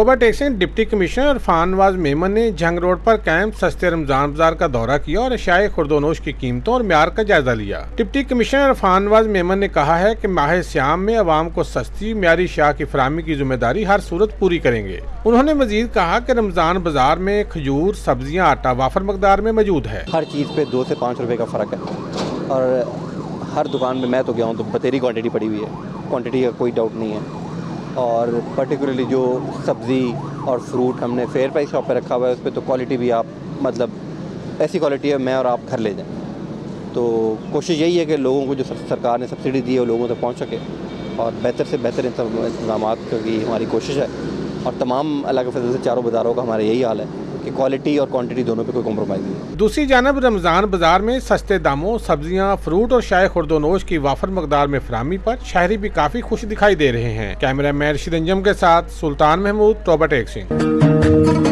Toba टेक्सिंग deputy commissioner Irfan Nawaz Memon ने जंग road पर कैंप सस्ते रमजान बाजार का दौरा किया और अशियाए खुर्दोनोश की कीमतों और म्यार का जायजा लिया। डिप्टी कमिश्नर इरफान नवाज मेमन ने कहा है कि माह सियाम में अवाम को सस्ती म्यारी अशिया की फराहमी की जिम्मेदारी हर सूरत पूरी करेंगे। उन्होंने मजीद कहा कि रमजान बाजार में खजूर, सब्जियाँ, आटा वाफर मकदार में मौजूद है। हर चीज़ पे 2 से 5 रुपए का फ़र्क है और हर दुकान में मैं तो गया हूँ तो बतेरी क्वांटिटी पड़ी हुई है, क्वांटिटी का कोई डाउट नहीं है। और पर्टिकुलरली जो सब्ज़ी और फ्रूट हमने फेयर प्राइस शॉप पे रखा हुआ है उस पर तो क्वालिटी भी आप मतलब ऐसी क्वालिटी है मैं और आप घर ले जाएं। तो कोशिश यही है कि लोगों को जो सरकार ने सब्सिडी दी है वो लोगों तक पहुंच सके और बेहतर से बेहतर इंतजाम की हमारी कोशिश है। और तमाम अल्लाह के फजल से चारों बाज़ारों का हमारा यही हाल है कि क्वालिटी और क्वांटिटी दोनों पे कोई कॉम्प्रोमाइज़ नहीं है। दूसरी जानब रमज़ान बाजार में सस्ते दामों सब्जियां, फ्रूट और शाय खुर्दोनोश की वाफर मकदार में फराहमी पर शहरी भी काफ़ी खुश दिखाई दे रहे हैं। कैमरा मैन रशीद अंजम के साथ सुल्तान महमूद, टोबा टेक्सिंग।